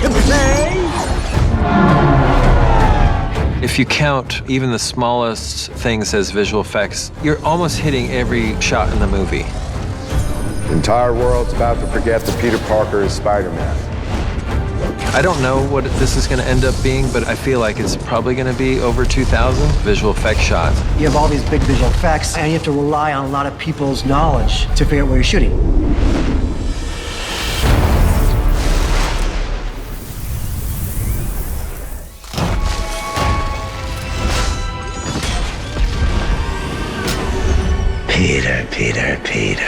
to play? If you count even the smallest things as visual effects, you're almost hitting every shot in the movie. The entire world's about to forget that Peter Parker is Spider-Man. I don't know what this is going to end up being, but I feel like it's probably going to be over 2,000 visual effect shots. You have all these big visual effects, and you have to rely on a lot of people's knowledge to figure out where you're shooting. Peter.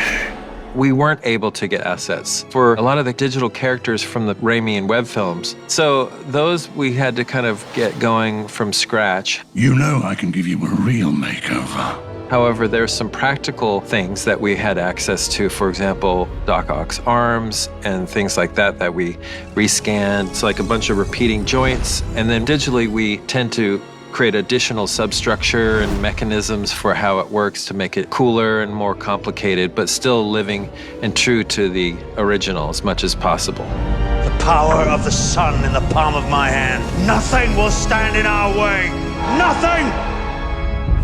We weren't able to get assets for a lot of the digital characters from the Raimi and Webb films. So those we had to kind of get going from scratch. You know I can give you a real makeover. However, there's some practical things that we had access to, for example, Doc Ock's arms and things like that that we rescanned. It's like a bunch of repeating joints. And then digitally, we tend to create additional substructure and mechanisms for how it works to make it cooler and more complicated, but still living and true to the original as much as possible. The power of the sun in the palm of my hand. Nothing will stand in our way. Nothing!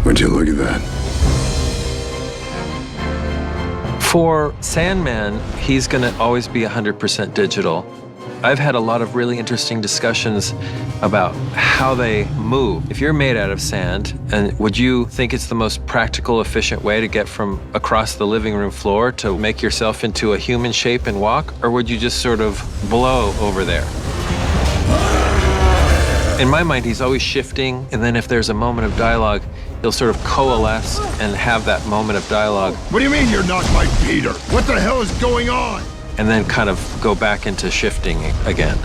Would you look at that? For Sandman, he's going to always be 100% digital. I've had a lot of really interesting discussions about how they move. If you're made out of sand, and would you think it's the most practical, efficient way to get from across the living room floor to make yourself into a human shape and walk? Or would you just sort of blow over there? In my mind, he's always shifting, and then if there's a moment of dialogue, he'll sort of coalesce and have that moment of dialogue. What do you mean you're not my Peter? What the hell is going on? And then kind of go back into shifting again.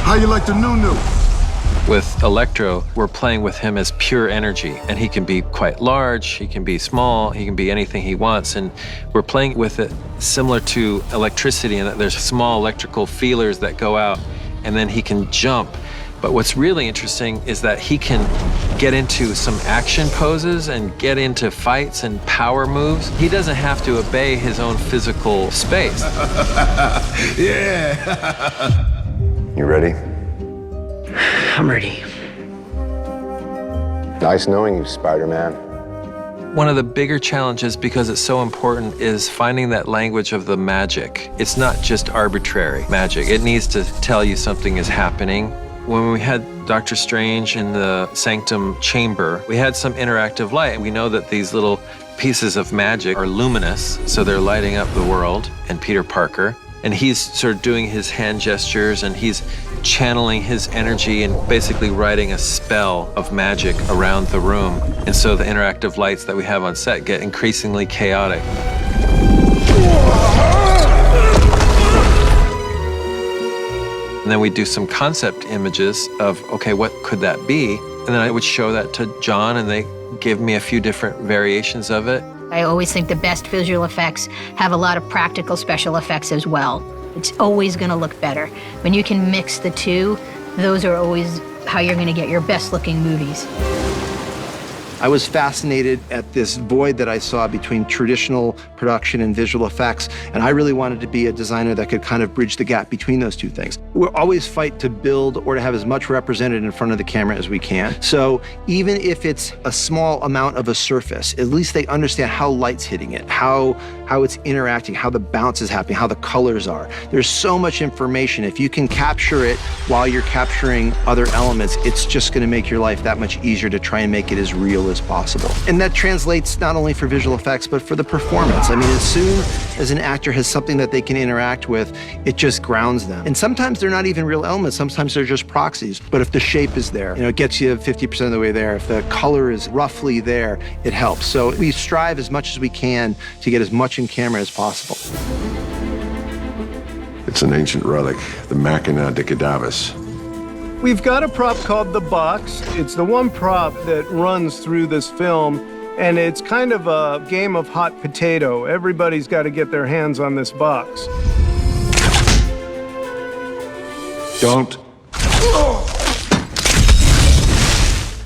How you like the new? With Electro, we're playing with him as pure energy, and he can be quite large, he can be small, he can be anything he wants, and we're playing with it similar to electricity in that there's small electrical feelers that go out, and then he can jump. But what's really interesting is that he can get into some action poses and get into fights and power moves. He doesn't have to obey his own physical space. Yeah. You ready? I'm ready. Nice knowing you, Spider-Man. One of the bigger challenges, because it's so important, is finding that language of the magic. It's not just arbitrary magic. It needs to tell you something is happening. When we had Doctor Strange in the Sanctum chamber, we had some interactive light. We know that these little pieces of magic are luminous, so they're lighting up the world and Peter Parker. And he's sort of doing his hand gestures, and he's channeling his energy and basically writing a spell of magic around the room. And so the interactive lights that we have on set get increasingly chaotic. And then we do some concept images of, okay, what could that be? And then I would show that to John, and they give me a few different variations of it. I always think the best visual effects have a lot of practical special effects as well. It's always going to look better. When you can mix the two, those are always how you're going to get your best looking movies. I was fascinated at this void that I saw between traditional production and visual effects, and I really wanted to be a designer that could kind of bridge the gap between those two things. We'll always fight to build or to have as much represented in front of the camera as we can. So even if it's a small amount of a surface, at least they understand how light's hitting it, how it's interacting, how the bounce is happening, how the colors are. There's so much information. If you can capture it while you're capturing other elements, it's just going to make your life that much easier to try and make it as real as possible. And that translates not only for visual effects, but for the performance. I mean, as soon as an actor has something that they can interact with, it just grounds them. And sometimes they're not even real elements. Sometimes they're just proxies. But if the shape is there, it gets you 50% of the way there. If the color is roughly there, it helps. So we strive as much as we can to get as much in camera as possible. It's an ancient relic, the Machina de Cadavis. We've got a prop called the Box. It's the one prop that runs through this film, and it's kind of a game of hot potato. Everybody's got to get their hands on this box. Don't.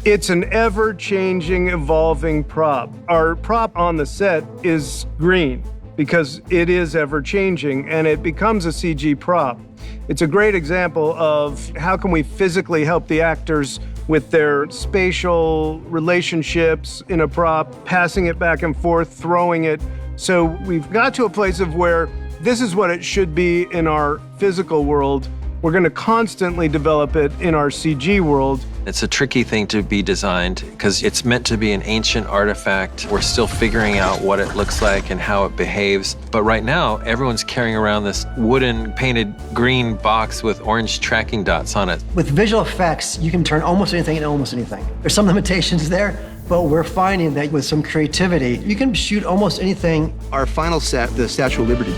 It's an ever-changing, evolving prop. Our prop on the set is green. because it is ever changing and it becomes a CG prop. It's a great example of how can we physically help the actors with their spatial relationships in a prop, passing it back and forth, throwing it. So we've got to a place of where this is what it should be in our physical world. We're going to constantly develop it in our CG world. It's a tricky thing to be designed because it's meant to be an ancient artifact. We're still figuring out what it looks like and how it behaves. But right now, everyone's carrying around this wooden painted green box with orange tracking dots on it. With visual effects, you can turn almost anything into almost anything. There's some limitations there, but we're finding that with some creativity, you can shoot almost anything. Our final set, the Statue of Liberty,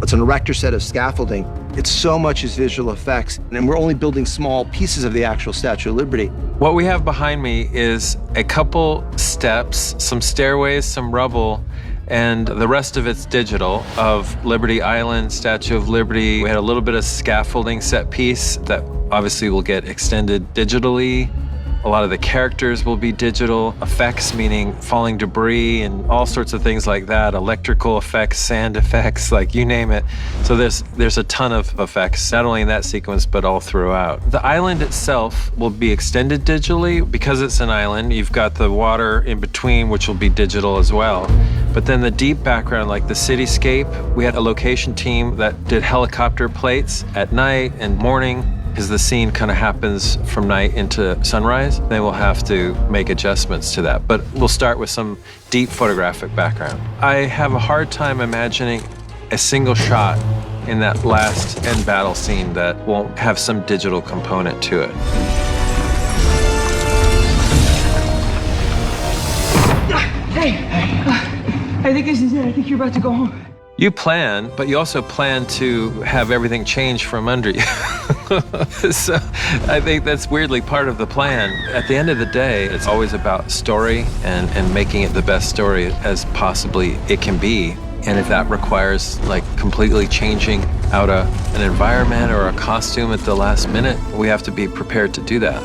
it's an erector set of scaffolding. It's so much as visual effects, and we're only building small pieces of the actual Statue of Liberty. What we have behind me is a couple steps, some stairways, some rubble, and the rest of it's digital of Liberty Island, Statue of Liberty. We had a little bit of scaffolding set piece that obviously will get extended digitally. A lot of the characters will be digital. Effects, meaning falling debris and all sorts of things like that. Electrical effects, sand effects, like you name it. So there's a ton of effects, not only in that sequence, but all throughout. The island itself will be extended digitally. Because it's an island, you've got the water in between, which will be digital as well. But then the deep background, like the cityscape, we had a location team that did helicopter plates at night and morning. Because the scene kind of happens from night into sunrise, then we'll have to make adjustments to that. But we'll start with some deep photographic background. I have a hard time imagining a single shot in that last end battle scene that won't have some digital component to it. Hey, I think this is it. I think you're about to go home. You plan, but you also plan to have everything change from under you. So I think that's weirdly part of the plan. At the end of the day, it's always about story and making it the best story as possibly it can be. And if that requires like completely changing out an environment or a costume at the last minute, we have to be prepared to do that.